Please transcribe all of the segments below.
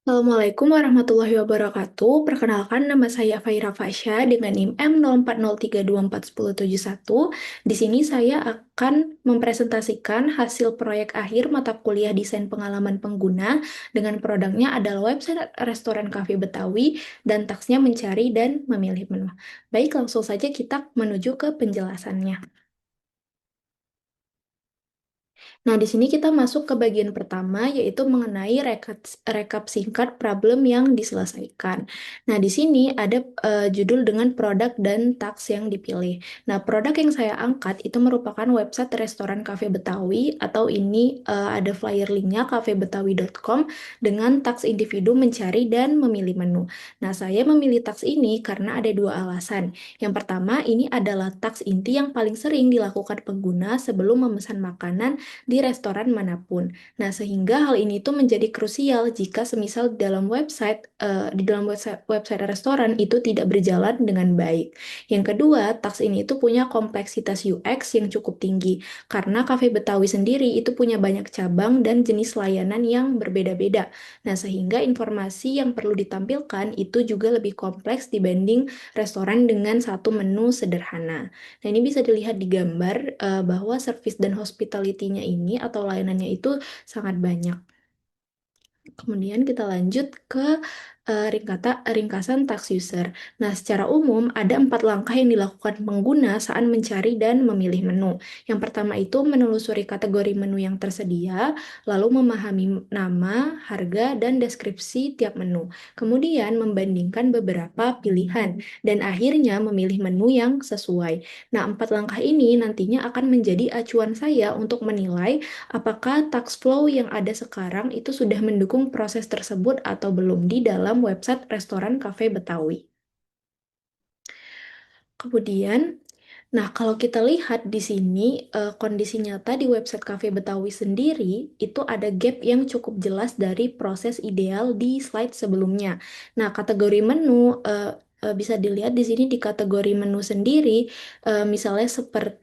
Assalamualaikum warahmatullahi wabarakatuh. Perkenalkan, nama saya Faira Fasya dengan NIM M0403241071. Di sini saya akan mempresentasikan hasil proyek akhir mata kuliah desain pengalaman pengguna dengan produknya adalah website restoran Cafe Betawi dan taksnya mencari dan memilih menu. Baik, langsung saja kita menuju ke penjelasannya. Nah, di sini kita masuk ke bagian pertama, yaitu mengenai rekap singkat problem yang diselesaikan. Nah, di sini ada judul dengan produk dan tax yang dipilih. Nah, produk yang saya angkat itu merupakan website restoran Cafe Betawi, atau ini ada flyer linknya cafebetawi.com dengan tax individu mencari dan memilih menu. Nah, saya memilih tax ini karena ada dua alasan. Yang pertama, ini adalah tax inti yang paling sering dilakukan pengguna sebelum memesan makanan di restoran manapun. Nah, sehingga hal ini tuh menjadi krusial jika semisal di dalam website restoran itu tidak berjalan dengan baik. Yang kedua, tax ini itu punya kompleksitas UX yang cukup tinggi karena Cafe Betawi sendiri itu punya banyak cabang dan jenis layanan yang berbeda-beda. Nah, sehingga informasi yang perlu ditampilkan itu juga lebih kompleks dibanding restoran dengan satu menu sederhana. Nah, ini bisa dilihat di gambar bahwa service dan hospitality-nya ini atau layanannya itu sangat banyak. Kemudian kita lanjut ke ringkasan tax user. Nah, secara umum ada 4 langkah yang dilakukan pengguna saat mencari dan memilih menu. Yang pertama itu menelusuri kategori menu yang tersedia, lalu memahami nama, harga, dan deskripsi tiap menu. Kemudian membandingkan beberapa pilihan, dan akhirnya memilih menu yang sesuai. Nah, 4 langkah ini nantinya akan menjadi acuan saya untuk menilai apakah tax flow yang ada sekarang itu sudah mendukung proses tersebut atau belum di dalam website restoran Cafe Betawi. Kemudian, nah kalau kita lihat di sini kondisi nyata di website Cafe Betawi sendiri itu ada gap yang cukup jelas dari proses ideal di slide sebelumnya. Nah, kategori menu bisa dilihat di sini di kategori menu sendiri, misalnya seperti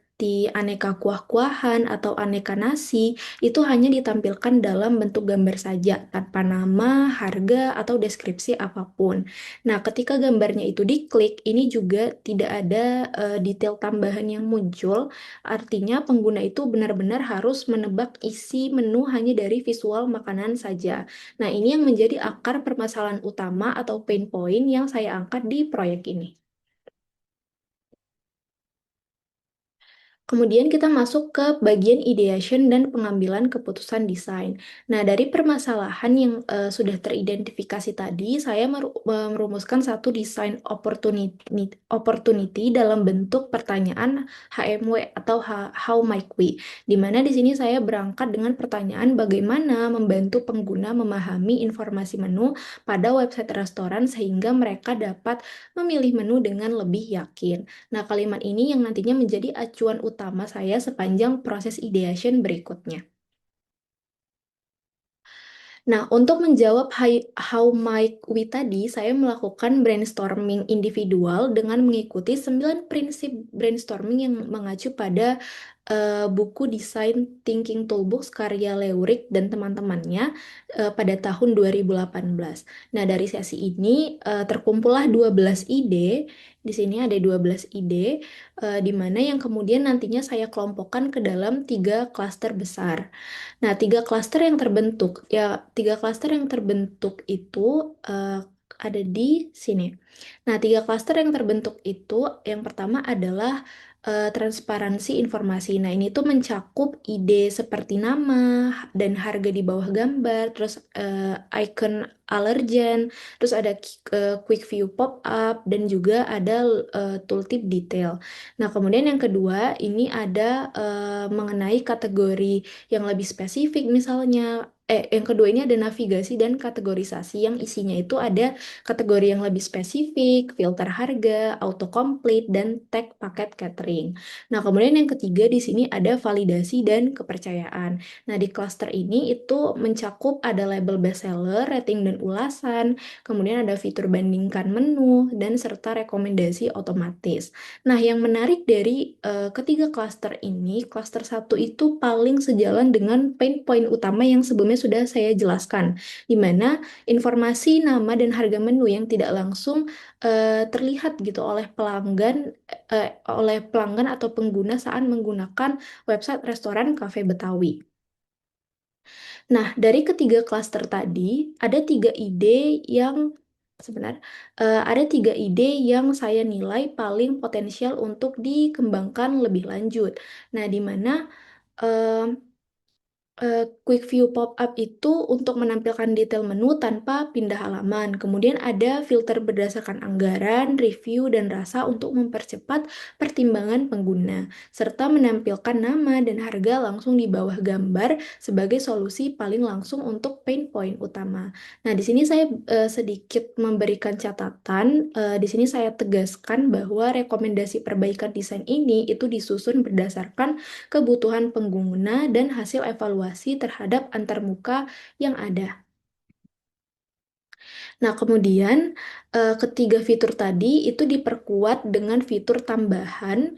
aneka kuah-kuahan atau aneka nasi, itu hanya ditampilkan dalam bentuk gambar saja, tanpa nama, harga, atau deskripsi apapun. Nah, ketika gambarnya itu diklik, ini juga tidak ada detail tambahan yang muncul. Artinya, pengguna itu benar-benar harus menebak isi menu hanya dari visual makanan saja. Nah, ini yang menjadi akar permasalahan utama atau pain point yang saya angkat di proyek ini. Kemudian kita masuk ke bagian ideation dan pengambilan keputusan desain. Nah, dari permasalahan yang sudah teridentifikasi tadi, saya merumuskan satu desain opportunity dalam bentuk pertanyaan HMW atau How Might We, di mana di sini saya berangkat dengan pertanyaan bagaimana membantu pengguna memahami informasi menu pada website restoran sehingga mereka dapat memilih menu dengan lebih yakin. Nah, kalimat ini yang nantinya menjadi acuan utama saya sepanjang proses ideation berikutnya. Nah, untuk menjawab how might we tadi, saya melakukan brainstorming individual dengan mengikuti 9 prinsip brainstorming yang mengacu pada buku desain Thinking Toolbox karya Leurik dan teman-temannya pada tahun 2018. Nah, dari sesi ini terkumpullah 12 ide. Di sini ada 12 ide, di mana yang kemudian nantinya saya kelompokkan ke dalam 3 klaster besar. Nah, 3 klaster yang terbentuk, tiga klaster yang terbentuk itu ada di sini. Nah, 3 klaster yang terbentuk itu, yang pertama adalah transparansi informasi. Nah, ini tuh mencakup ide seperti nama dan harga di bawah gambar, terus icon allergen, terus ada quick view pop-up, dan juga ada tooltip detail. Nah, kemudian yang kedua, ini ada mengenai kategori yang lebih spesifik, misalnya yang kedua ini ada navigasi dan kategorisasi yang isinya itu ada kategori yang lebih spesifik, filter harga, autocomplete, dan tag paket catering. Nah, kemudian yang ketiga di sini ada validasi dan kepercayaan. Nah, di cluster ini itu mencakup ada label bestseller, rating dan ulasan, kemudian ada fitur bandingkan menu, dan serta rekomendasi otomatis. Nah, yang menarik dari ketiga klaster ini, klaster satu itu paling sejalan dengan pain point utama yang sebelumnya sebelumnya sudah saya jelaskan, di mana informasi nama dan harga menu yang tidak langsung terlihat gitu oleh pelanggan atau pengguna saat menggunakan website restoran kafe Betawi. Nah, dari ketiga klaster tadi, ada tiga ide yang sebenarnya ada tiga ide yang saya nilai paling potensial untuk dikembangkan lebih lanjut. Nah, di mana eh, Quick View Pop-up itu untuk menampilkan detail menu tanpa pindah halaman. Kemudian ada filter berdasarkan anggaran, review, dan rasa untuk mempercepat pertimbangan pengguna, serta menampilkan nama dan harga langsung di bawah gambar sebagai solusi paling langsung untuk pain point utama. Nah, di sini saya sedikit memberikan catatan. Di sini saya tegaskan bahwa rekomendasi perbaikan desain ini itu disusun berdasarkan kebutuhan pengguna, dan hasil evaluasi terhadap antarmuka yang ada. Nah, kemudian ketiga fitur tadi itu diperkuat dengan fitur tambahan,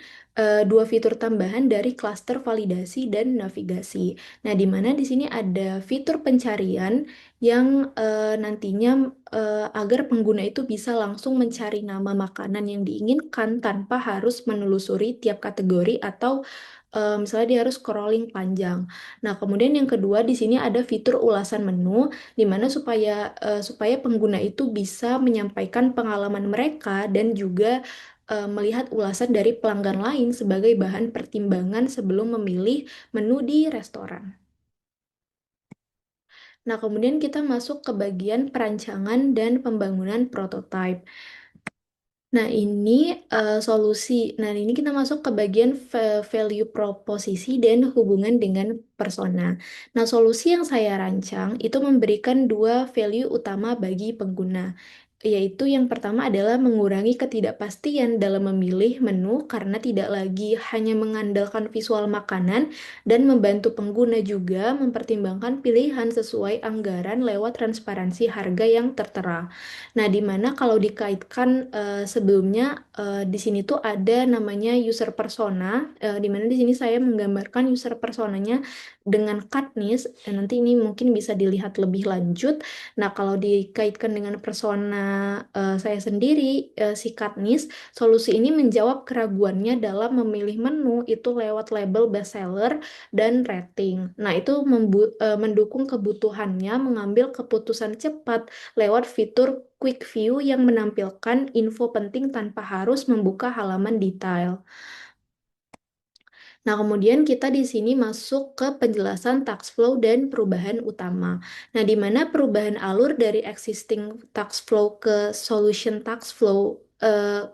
dua fitur tambahan dari klaster validasi dan navigasi. Nah, di mana di sini ada fitur pencarian yang nantinya agar pengguna itu bisa langsung mencari nama makanan yang diinginkan tanpa harus menelusuri tiap kategori atau misalnya dia harus scrolling panjang. Nah, kemudian yang kedua di sini ada fitur ulasan menu di mana supaya pengguna itu bisa menyampaikan pengalaman mereka dan juga melihat ulasan dari pelanggan lain sebagai bahan pertimbangan sebelum memilih menu di restoran. Nah, kemudian kita masuk ke bagian perancangan dan pembangunan prototipe. Nah, ini solusi. Nah, ini kita masuk ke bagian value proposisi dan hubungan dengan persona. Nah, solusi yang saya rancang itu memberikan dua value utama bagi pengguna, yaitu yang pertama adalah mengurangi ketidakpastian dalam memilih menu karena tidak lagi hanya mengandalkan visual makanan dan membantu pengguna juga mempertimbangkan pilihan sesuai anggaran lewat transparansi harga yang tertera. Nah, di mana kalau dikaitkan sebelumnya di sini tuh ada namanya user persona, di mana di sini saya menggambarkan user personanya dengan Katniss. Nanti ini mungkin bisa dilihat lebih lanjut. Nah, kalau dikaitkan dengan persona saya sendiri, si Katniss, solusi ini menjawab keraguannya dalam memilih menu itu lewat label bestseller dan rating. Nah, itu mendukung kebutuhannya mengambil keputusan cepat lewat fitur Quick View yang menampilkan info penting tanpa harus membuka halaman detail. Nah, kemudian kita di sini masuk ke penjelasan tax flow dan perubahan utama. Nah, di mana perubahan alur dari existing tax flow ke solution tax flow. Nah,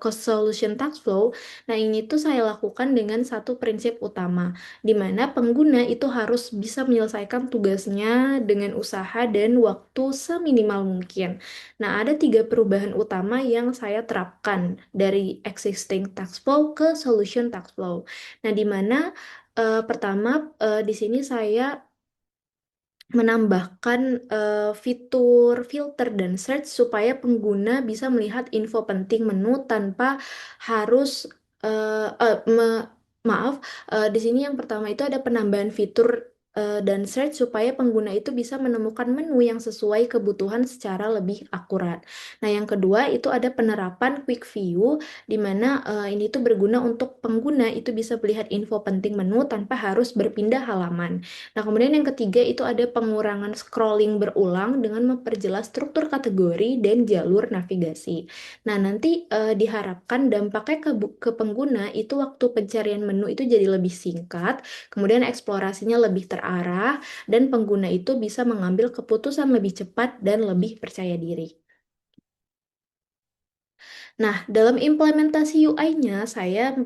ini tuh saya lakukan dengan satu prinsip utama, di mana pengguna itu harus bisa menyelesaikan tugasnya dengan usaha dan waktu seminimal mungkin. Nah, ada tiga perubahan utama yang saya terapkan dari existing tax flow ke solution tax flow. Nah, di mana pertama di sini saya menambahkan fitur filter dan search supaya pengguna bisa melihat info penting menu tanpa harus maaf, di sini yang pertama itu ada penambahan fitur dan search supaya pengguna itu bisa menemukan menu yang sesuai kebutuhan secara lebih akurat. Nah, yang kedua itu ada penerapan quick view di mana ini tuh berguna untuk pengguna itu bisa melihat info penting menu tanpa harus berpindah halaman. Nah, kemudian yang ketiga itu ada pengurangan scrolling berulang dengan memperjelas struktur kategori dan jalur navigasi. Nah, nanti diharapkan dampaknya ke pengguna itu waktu pencarian menu itu jadi lebih singkat, kemudian eksplorasinya lebih terarah, dan pengguna itu bisa mengambil keputusan lebih cepat dan lebih percaya diri. Nah, dalam implementasi UI-nya, saya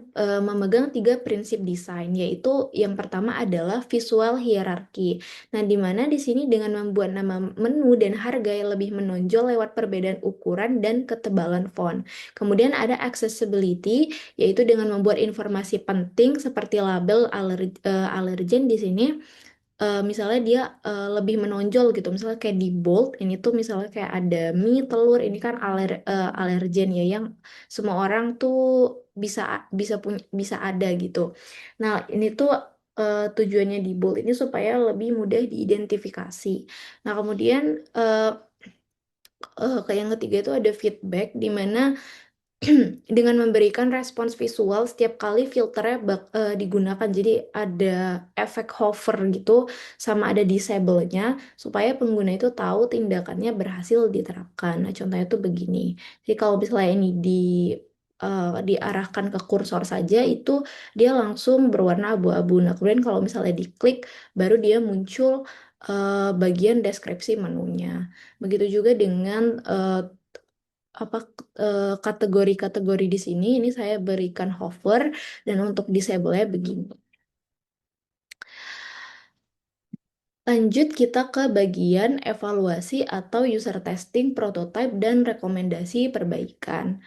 memegang tiga prinsip desain, yaitu yang pertama adalah visual hierarki. Nah, di mana di sini dengan membuat nama menu dan harga yang lebih menonjol lewat perbedaan ukuran dan ketebalan font. Kemudian ada accessibility, yaitu dengan membuat informasi penting seperti label alergen di sini misalnya dia lebih menonjol gitu, misalnya kayak di bold ini tuh misalnya kayak ada mie telur ini kan alergen ya yang semua orang tuh bisa bisa punya bisa ada gitu. Nah, ini tuh tujuannya di bold ini supaya lebih mudah diidentifikasi. Nah, kemudian yang ketiga itu ada feedback, di mana dengan memberikan respons visual setiap kali filternya digunakan. Jadi ada efek hover gitu, sama ada disable-nya, supaya pengguna itu tahu tindakannya berhasil diterapkan. Nah, contohnya tuh begini. Jadi kalau misalnya ini diarahkan ke kursor saja, itu dia langsung berwarna abu-abu. Nah, kemudian kalau misalnya diklik, baru dia muncul bagian deskripsi menunya. Begitu juga dengan apa kategori-kategori di sini. Ini saya berikan hover, dan untuk disable-nya begini. Lanjut kita ke bagian evaluasi atau user testing, prototype, dan rekomendasi perbaikan.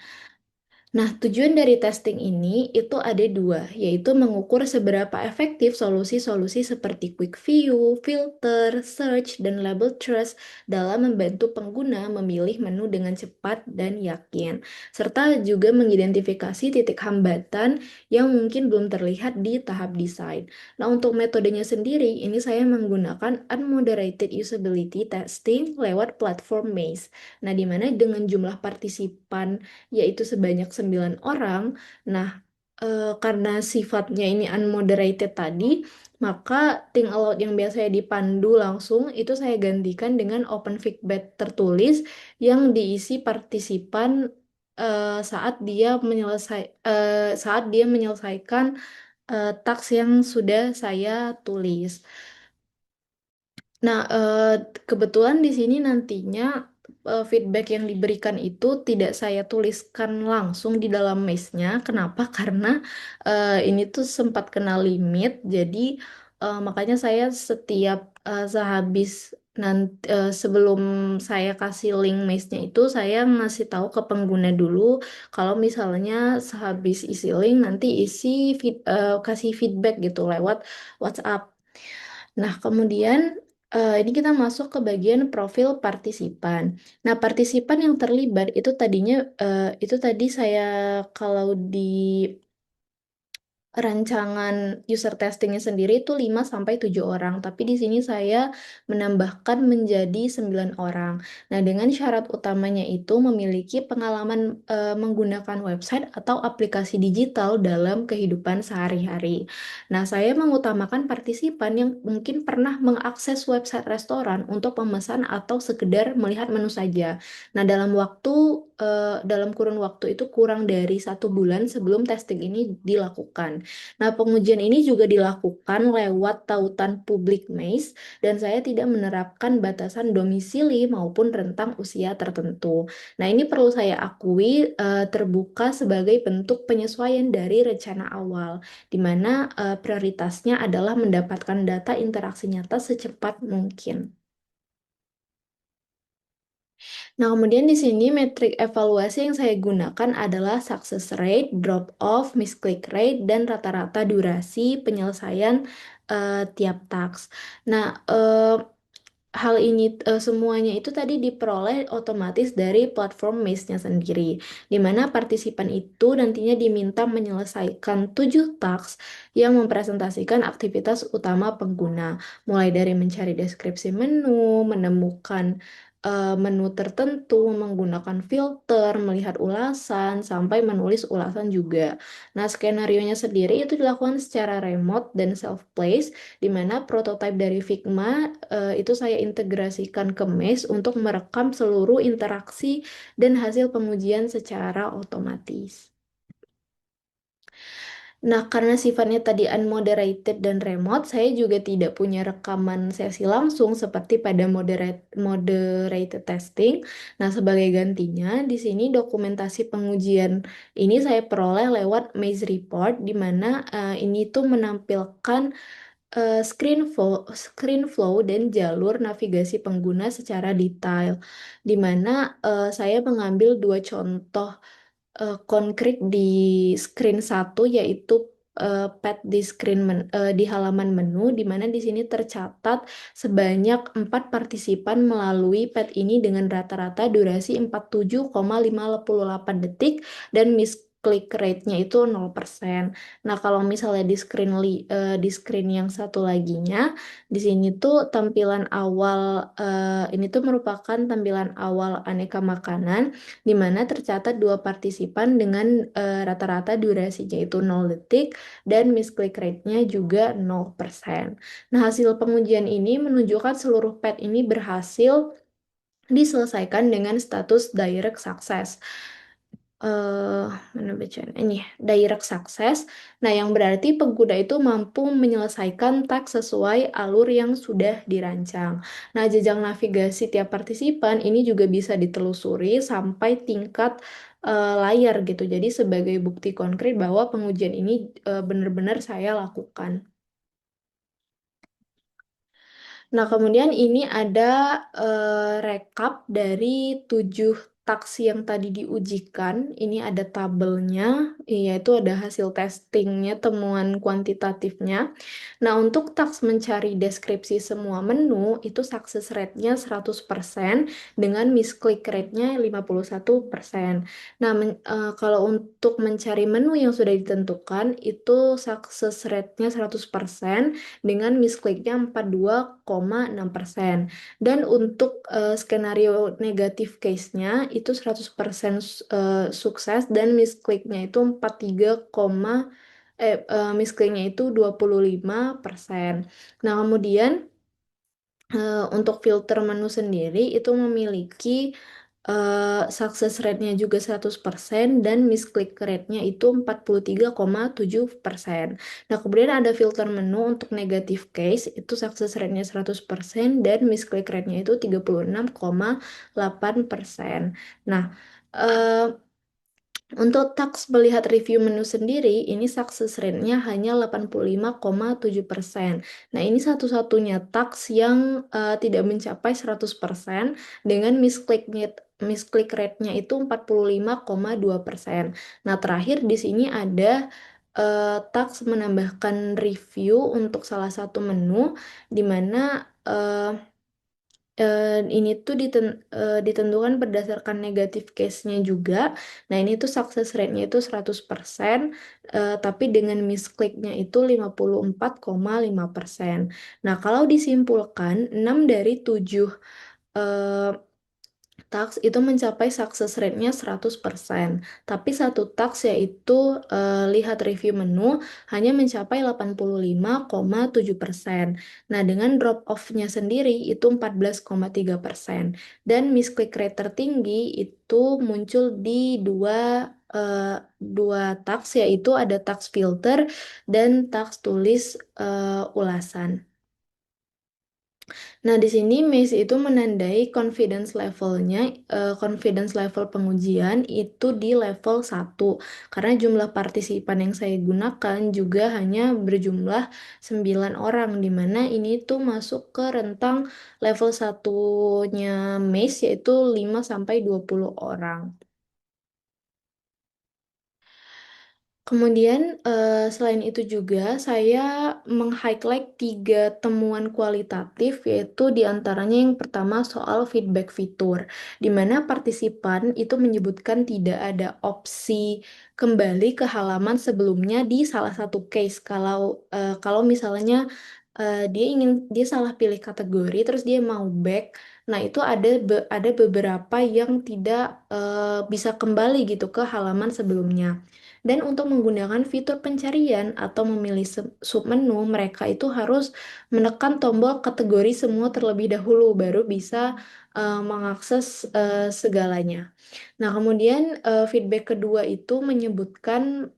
Nah, tujuan dari testing ini itu ada dua, yaitu mengukur seberapa efektif solusi-solusi seperti quick view, filter, search, dan label trust dalam membantu pengguna memilih menu dengan cepat dan yakin, serta juga mengidentifikasi titik hambatan yang mungkin belum terlihat di tahap desain. Nah, untuk metodenya sendiri, ini saya menggunakan unmoderated usability testing lewat platform Maze. Nah, di mana dengan jumlah partisipan yaitu sebanyak 9 orang. Nah, karena sifatnya ini unmoderated tadi, maka think aloud yang biasanya dipandu langsung itu saya gantikan dengan open feedback tertulis yang diisi partisipan saat dia menyelesaikan taks yang sudah saya tulis. Nah, kebetulan di sini nantinya feedback yang diberikan itu tidak saya tuliskan langsung di dalam maze-nya. Kenapa? Karena ini tuh sempat kena limit, jadi makanya saya setiap sehabis sebelum saya kasih link maze-nya itu, saya ngasih tahu ke pengguna dulu kalau misalnya sehabis isi link nanti kasih feedback gitu lewat WhatsApp. Nah, kemudian ini kita masuk ke bagian profil partisipan. Nah, partisipan yang terlibat itu tadinya itu tadi saya kalau di rancangan user testingnya sendiri itu 5 sampai 7 orang, tapi di sini saya menambahkan menjadi 9 orang. Nah, dengan syarat utamanya itu memiliki pengalaman menggunakan website atau aplikasi digital dalam kehidupan sehari-hari. Nah, saya mengutamakan partisipan yang mungkin pernah mengakses website restoran untuk pemesan atau sekedar melihat menu saja. Nah, dalam kurun waktu itu kurang dari 1 bulan sebelum testing ini dilakukan. Nah, pengujian ini juga dilakukan lewat tautan publik maze, dan saya tidak menerapkan batasan domisili maupun rentang usia tertentu. Nah, ini perlu saya akui terbuka sebagai bentuk penyesuaian dari rencana awal, di mana prioritasnya adalah mendapatkan data interaksi nyata secepat mungkin. Nah, kemudian di sini metrik evaluasi yang saya gunakan adalah success rate, drop off, misclick rate, dan rata-rata durasi penyelesaian tiap task. Nah, hal ini semuanya itu tadi diperoleh otomatis dari platform Maze-nya sendiri, di mana partisipan itu nantinya diminta menyelesaikan 7 tasks yang mempresentasikan aktivitas utama pengguna, mulai dari mencari deskripsi menu, menemukan menu tertentu, menggunakan filter, melihat ulasan, sampai menulis ulasan juga. Nah, skenario-nya sendiri itu dilakukan secara remote dan self-place, di mana prototipe dari Figma itu saya integrasikan ke Mesh untuk merekam seluruh interaksi dan hasil pengujian secara otomatis. Nah, karena sifatnya tadi unmoderated dan remote, saya juga tidak punya rekaman sesi langsung seperti pada moderated testing. Nah, sebagai gantinya, di sini dokumentasi pengujian ini saya peroleh lewat Maze Report, di mana ini tuh menampilkan screen flow dan jalur navigasi pengguna secara detail, di mana saya mengambil dua contoh konkret di screen satu, yaitu pad di di halaman menu, di mana di sini tercatat sebanyak 4 partisipan melalui pad ini dengan rata-rata durasi 47,58 detik dan click rate-nya itu 0%. Nah, kalau misalnya di screen yang satu laginya, di sini tuh tampilan awal ini tuh merupakan tampilan awal aneka makanan di mana tercatat dua partisipan dengan rata-rata durasinya itu 0 detik dan misclick rate-nya juga 0%. Nah, hasil pengujian ini menunjukkan seluruh pet ini berhasil diselesaikan dengan status direct success. eh Mana bacaan ini ya, direct success. Nah, yang berarti pengguna itu mampu menyelesaikan teks sesuai alur yang sudah dirancang. Nah, jenjang navigasi tiap partisipan ini juga bisa ditelusuri sampai tingkat layar gitu. Jadi sebagai bukti konkret bahwa pengujian ini benar-benar saya lakukan. Nah, kemudian ini ada rekap dari 7 taksi yang tadi diujikan. Ini ada tabelnya, yaitu ada hasil testingnya, temuan kuantitatifnya. Nah, untuk taks mencari deskripsi semua menu, itu success rate-nya 100% dengan misclick rate-nya 51%. Nah, kalau untuk mencari menu yang sudah ditentukan, itu success rate-nya 100% dengan misclick-nya 42,6%. Dan untuk skenario negatif case-nya itu 100% sukses dan misclick-nya itu 43, misclick-nya itu 25%. Nah, kemudian untuk filter menu sendiri itu memiliki success rate-nya juga 100% dan misclick rate-nya itu 43,7%. Nah, kemudian ada filter menu untuk negative case, itu success rate-nya 100% dan misclick rate-nya itu 36,8%. Nah, eh, untuk task melihat review menu sendiri, ini success rate-nya hanya 85,7%. Nah, ini satu-satunya task yang tidak mencapai 100% dengan misclick rate-nya itu 45,2%. Nah, terakhir di sini ada task menambahkan review untuk salah satu menu, di mana ini tuh ditentukan berdasarkan negatif case-nya juga. Nah, ini tuh success rate-nya itu 100%, tapi dengan misclick-nya itu 54,5%. Nah, kalau disimpulkan, 6 dari 7 eh, task itu mencapai success rate-nya 100%. Tapi satu task yaitu lihat review menu hanya mencapai 85,7%. Nah, dengan drop off-nya sendiri itu 14,3%. Dan misclick rate tertinggi itu muncul di dua task, yaitu ada task filter dan task tulis ulasan. Nah, di sini MACE itu menandai confidence level pengujian itu di level 1. Karena jumlah partisipan yang saya gunakan juga hanya berjumlah 9 orang, di mana ini tuh masuk ke rentang level satunya MACE, yaitu 5 sampai 20 orang. Kemudian, selain itu juga saya meng-highlight 3 temuan kualitatif, yaitu diantaranya yang pertama soal feedback fitur, di mana partisipan itu menyebutkan tidak ada opsi kembali ke halaman sebelumnya di salah satu case. Kalau misalnya dia salah pilih kategori, terus dia mau back. Nah, itu ada beberapa yang tidak bisa kembali gitu ke halaman sebelumnya. Dan untuk menggunakan fitur pencarian atau memilih submenu, mereka itu harus menekan tombol kategori semua terlebih dahulu, baru bisa mengakses segalanya. Nah, kemudian feedback kedua itu menyebutkan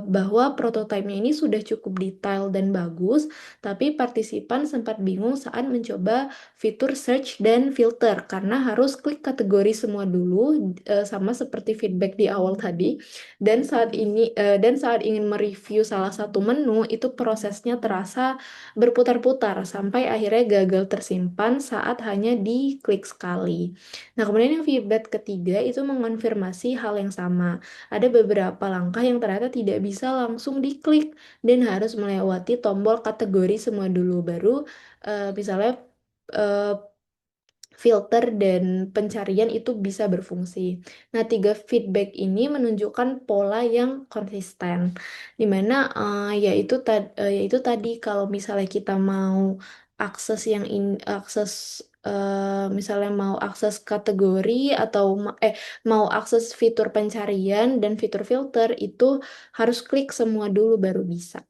bahwa prototipenya ini sudah cukup detail dan bagus, tapi partisipan sempat bingung saat mencoba fitur search dan filter karena harus klik kategori semua dulu, sama seperti feedback di awal tadi. Dan saat ingin mereview salah satu menu, itu prosesnya terasa berputar-putar sampai akhirnya gagal tersimpan saat hanya diklik sekali. Nah, kemudian yang feedback ketiga itu mengonfirmasi hal yang sama. Ada beberapa langkah yang ternyata tidak bisa langsung diklik dan harus melewati tombol kategori semua dulu, baru misalnya eh, filter dan pencarian itu bisa berfungsi. Nah, tiga feedback ini menunjukkan pola yang konsisten, di mana yaitu tadi kalau misalnya kita mau misalnya mau akses kategori atau mau akses fitur pencarian dan fitur filter itu harus klik semua dulu baru bisa.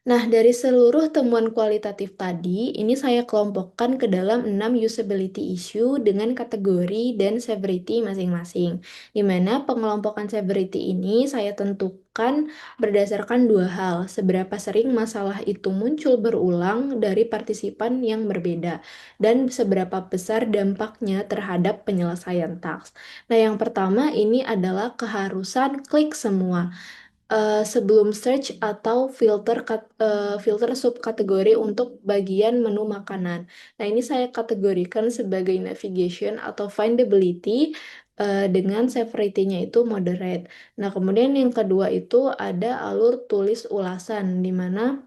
Nah, dari seluruh temuan kualitatif tadi, ini saya kelompokkan ke dalam 6 usability issue dengan kategori dan severity masing-masing. Di mana pengelompokan severity ini saya tentukan berdasarkan dua hal, seberapa sering masalah itu muncul berulang dari partisipan yang berbeda, dan seberapa besar dampaknya terhadap penyelesaian task. Nah, yang pertama ini adalah keharusan klik semua sebelum search atau filter subkategori untuk bagian menu makanan. Nah, ini saya kategorikan sebagai navigation atau findability dengan severity-nya itu moderate. Nah, kemudian yang kedua itu ada alur tulis ulasan di mana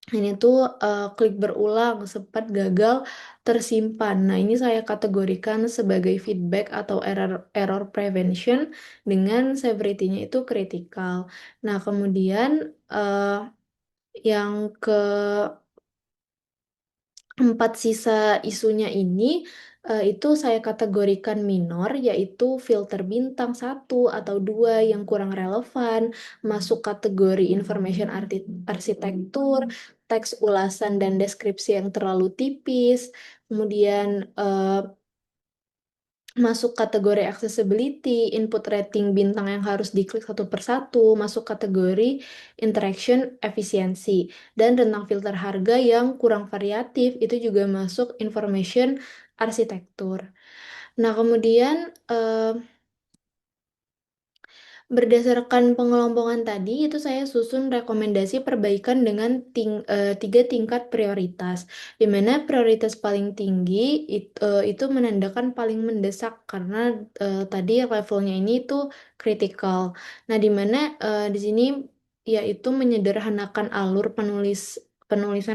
ini tuh klik berulang sempat gagal tersimpan. Nah, ini saya kategorikan sebagai feedback atau error error prevention dengan severity-nya itu kritikal. Nah, kemudian yang keempat sisa isunya ini itu saya kategorikan minor, yaitu filter bintang satu atau dua yang kurang relevan, masuk kategori information arsitektur, teks ulasan dan deskripsi yang terlalu tipis, kemudian masuk kategori accessibility, input rating bintang yang harus diklik satu persatu, masuk kategori interaction efisiensi, dan rentang filter harga yang kurang variatif, itu juga masuk information arsitektur. Nah, kemudian berdasarkan pengelompokan tadi, itu saya susun rekomendasi perbaikan dengan tiga tingkat prioritas, di mana prioritas paling tinggi itu menandakan paling mendesak karena tadi levelnya ini itu kritikal. Nah, di mana di sini yaitu menyederhanakan alur penulisan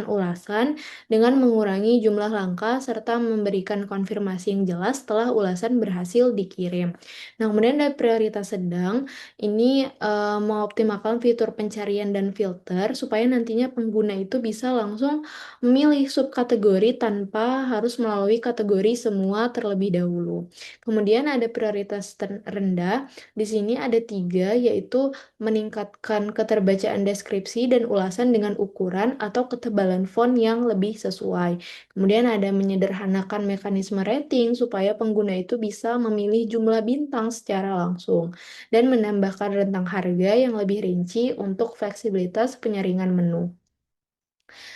ulasan dengan mengurangi jumlah langkah serta memberikan konfirmasi yang jelas setelah ulasan berhasil dikirim. Nah, kemudian ada prioritas sedang. Ini mengoptimalkan fitur pencarian dan filter supaya nantinya pengguna itu bisa langsung memilih subkategori tanpa harus melalui kategori semua terlebih dahulu. Kemudian ada prioritas rendah. Di sini ada tiga, yaitu meningkatkan keterbacaan deskripsi dan ulasan dengan ukuran atau ketebalan font yang lebih sesuai. Kemudian ada menyederhanakan mekanisme rating supaya pengguna itu bisa memilih jumlah bintang secara langsung dan menambahkan rentang harga yang lebih rinci untuk fleksibilitas penyaringan menu.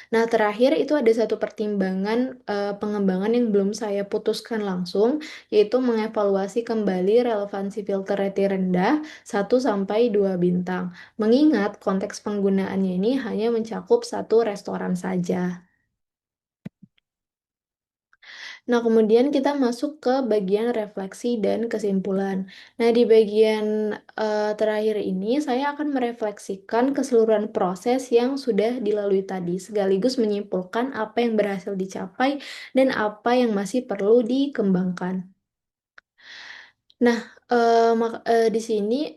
Nah, terakhir itu ada satu pertimbangan pengembangan yang belum saya putuskan langsung, yaitu mengevaluasi kembali relevansi filter rating rendah 1 sampai 2 bintang. Mengingat konteks penggunaannya ini hanya mencakup satu restoran saja. Nah, kemudian kita masuk ke bagian refleksi dan kesimpulan. Nah, di bagian terakhir ini saya akan merefleksikan keseluruhan proses yang sudah dilalui tadi, sekaligus menyimpulkan apa yang berhasil dicapai dan apa yang masih perlu dikembangkan. Nah, di sini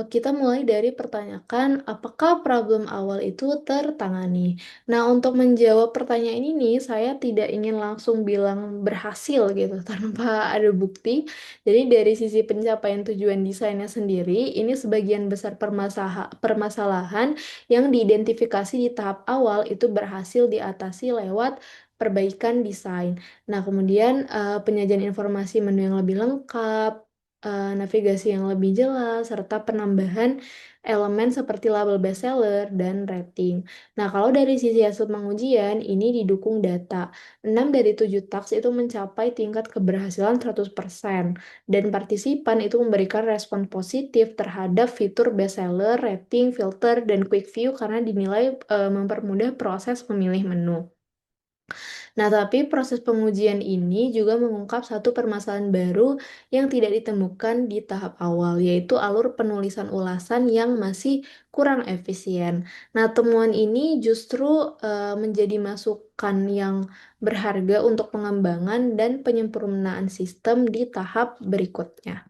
kita mulai dari pertanyaan apakah problem awal itu tertangani. Nah, untuk menjawab pertanyaan ini, saya tidak ingin langsung bilang berhasil gitu tanpa ada bukti. Jadi dari sisi pencapaian tujuan desainnya sendiri, ini sebagian besar permasalahan yang diidentifikasi di tahap awal itu berhasil diatasi lewat perbaikan desain. Nah, kemudian penyajian informasi menu yang lebih lengkap, navigasi yang lebih jelas, serta penambahan elemen seperti label bestseller dan rating. Nah, kalau dari sisi hasil pengujian, ini didukung data. 6 dari 7 task itu mencapai tingkat keberhasilan 100%, dan partisipan itu memberikan respon positif terhadap fitur bestseller, rating, filter, dan quick view karena dinilai mempermudah proses memilih menu. Nah, tapi proses pengujian ini juga mengungkap satu permasalahan baru yang tidak ditemukan di tahap awal, yaitu alur penulisan ulasan yang masih kurang efisien. Nah, temuan ini justru menjadi masukan yang berharga untuk pengembangan dan penyempurnaan sistem di tahap berikutnya.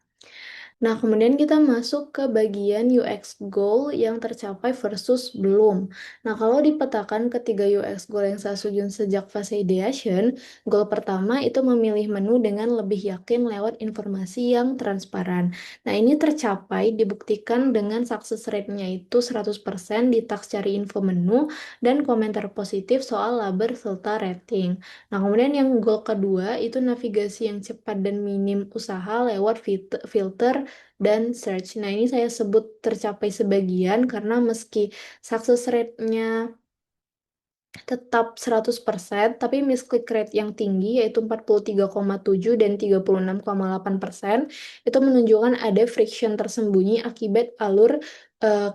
Nah, kemudian kita masuk ke bagian UX goal yang tercapai versus belum. Nah, kalau dipetakan ketiga UX goal yang saya susun sejak fase ideation, goal pertama itu memilih menu dengan lebih yakin lewat informasi yang transparan. Nah, ini tercapai dibuktikan dengan success rate-nya itu 100% di task cari info menu dan komentar positif soal label serta rating. Nah, kemudian yang goal kedua itu navigasi yang cepat dan minim usaha lewat filter dan search. Nah, ini saya sebut tercapai sebagian karena meski success rate-nya tetap 100%, tapi misclick rate yang tinggi yaitu 43,7 dan 36,8% itu menunjukkan ada friction tersembunyi akibat alur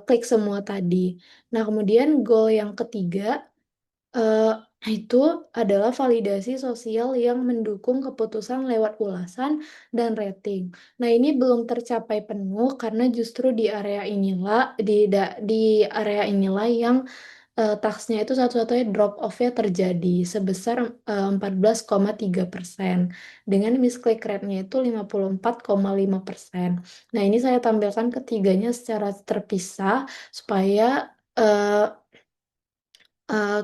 klik semua tadi. Nah, kemudian goal yang ketiga eh, itu adalah validasi sosial yang mendukung keputusan lewat ulasan dan rating. Nah, ini belum tercapai penuh karena justru di area inilah di area inilah yang taksnya itu satu-satunya drop off-nya terjadi sebesar 14,3% dengan misclick rate-nya itu 54,5%. Nah, ini saya tampilkan ketiganya secara terpisah supaya eh,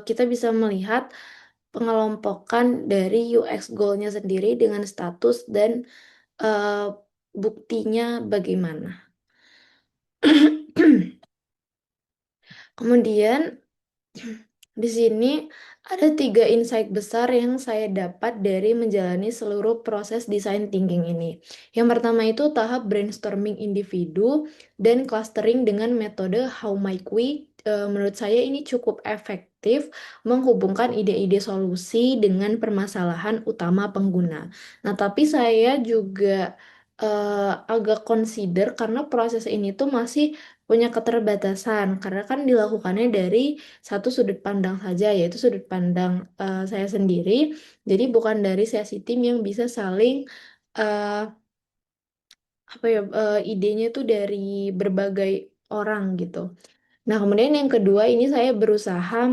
kita bisa melihat pengelompokan dari UX goal-nya sendiri dengan status dan eh, buktinya bagaimana. Kemudian di sini ada tiga insight besar yang saya dapat dari menjalani seluruh proses design thinking ini. Yang pertama itu tahap brainstorming individu dan clustering dengan metode How Might We. Menurut saya ini cukup efektif menghubungkan ide-ide solusi dengan permasalahan utama pengguna. Nah, tapi saya juga agak consider karena proses ini tuh masih punya keterbatasan karena kan dilakukannya dari satu sudut pandang saja, yaitu sudut pandang saya sendiri. Jadi bukan dari sesi tim yang bisa saling eh, apa ya idenya itu dari berbagai orang gitu. Nah, kemudian yang kedua ini saya berusaha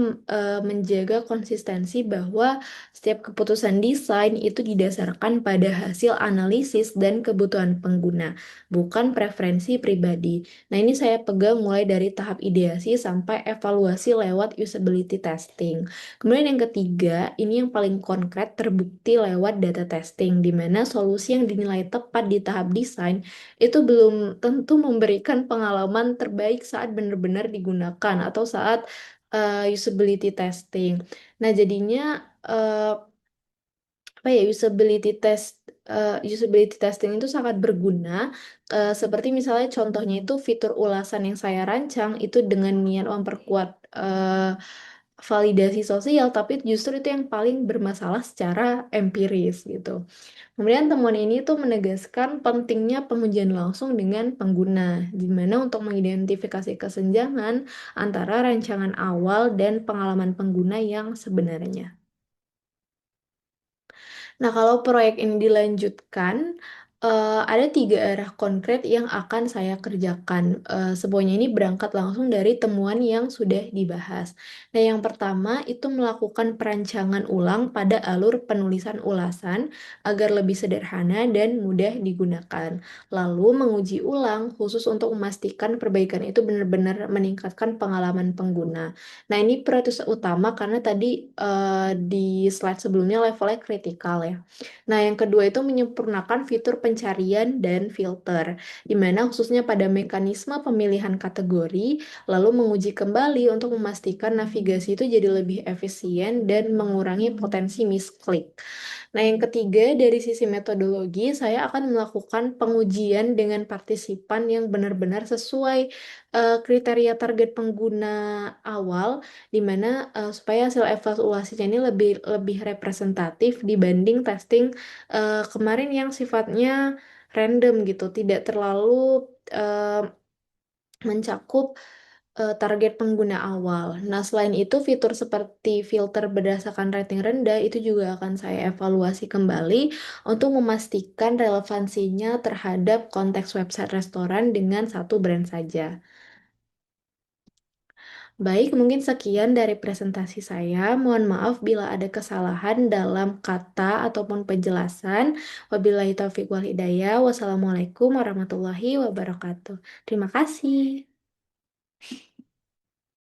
menjaga konsistensi bahwa setiap keputusan desain itu didasarkan pada hasil analisis dan kebutuhan pengguna, bukan preferensi pribadi. Nah, ini saya pegang mulai dari tahap ideasi sampai evaluasi lewat usability testing. Kemudian yang ketiga, ini yang paling konkret terbukti lewat data testing, di mana solusi yang dinilai tepat di tahap desain itu belum tentu memberikan pengalaman terbaik saat benar-benar digunakan atau saat usability testing. Nah, jadinya eh, apa ya usability testing itu sangat berguna. Seperti misalnya contohnya itu fitur ulasan yang saya rancang itu dengan niat memperkuat validasi sosial, tapi justru itu yang paling bermasalah secara empiris gitu. Kemudian temuan ini tuh menegaskan pentingnya pengujian langsung dengan pengguna, di mana untuk mengidentifikasi kesenjangan antara rancangan awal dan pengalaman pengguna yang sebenarnya. Nah, kalau proyek ini dilanjutkan, ada tiga arah konkret yang akan saya kerjakan. Semuanya ini berangkat langsung dari temuan yang sudah dibahas. Nah, yang pertama itu melakukan perancangan ulang pada alur penulisan ulasan agar lebih sederhana dan mudah digunakan. Lalu menguji ulang khusus untuk memastikan perbaikan itu benar-benar meningkatkan pengalaman pengguna. Nah, ini prioritas utama karena tadi di slide sebelumnya levelnya kritikal ya. Nah, yang kedua itu menyempurnakan fitur pencarian dan filter, di mana khususnya pada mekanisme pemilihan kategori, lalu menguji kembali untuk memastikan navigasi itu jadi lebih efisien dan mengurangi potensi misklik. Nah, yang ketiga, dari sisi metodologi, saya akan melakukan pengujian dengan partisipan yang benar-benar sesuai kriteria target pengguna awal, di mana supaya hasil evaluasinya ini lebih lebih representatif dibanding testing kemarin yang sifatnya random gitu, tidak terlalu mencakup target pengguna awal. Nah, selain itu, fitur seperti filter berdasarkan rating rendah itu juga akan saya evaluasi kembali untuk memastikan relevansinya terhadap konteks website restoran dengan satu brand saja. Baik, mungkin sekian dari presentasi saya. Mohon maaf bila ada kesalahan dalam kata ataupun penjelasan. Wabillahi taufiq wal hidayah. Wassalamualaikum warahmatullahi wabarakatuh. Terima kasih.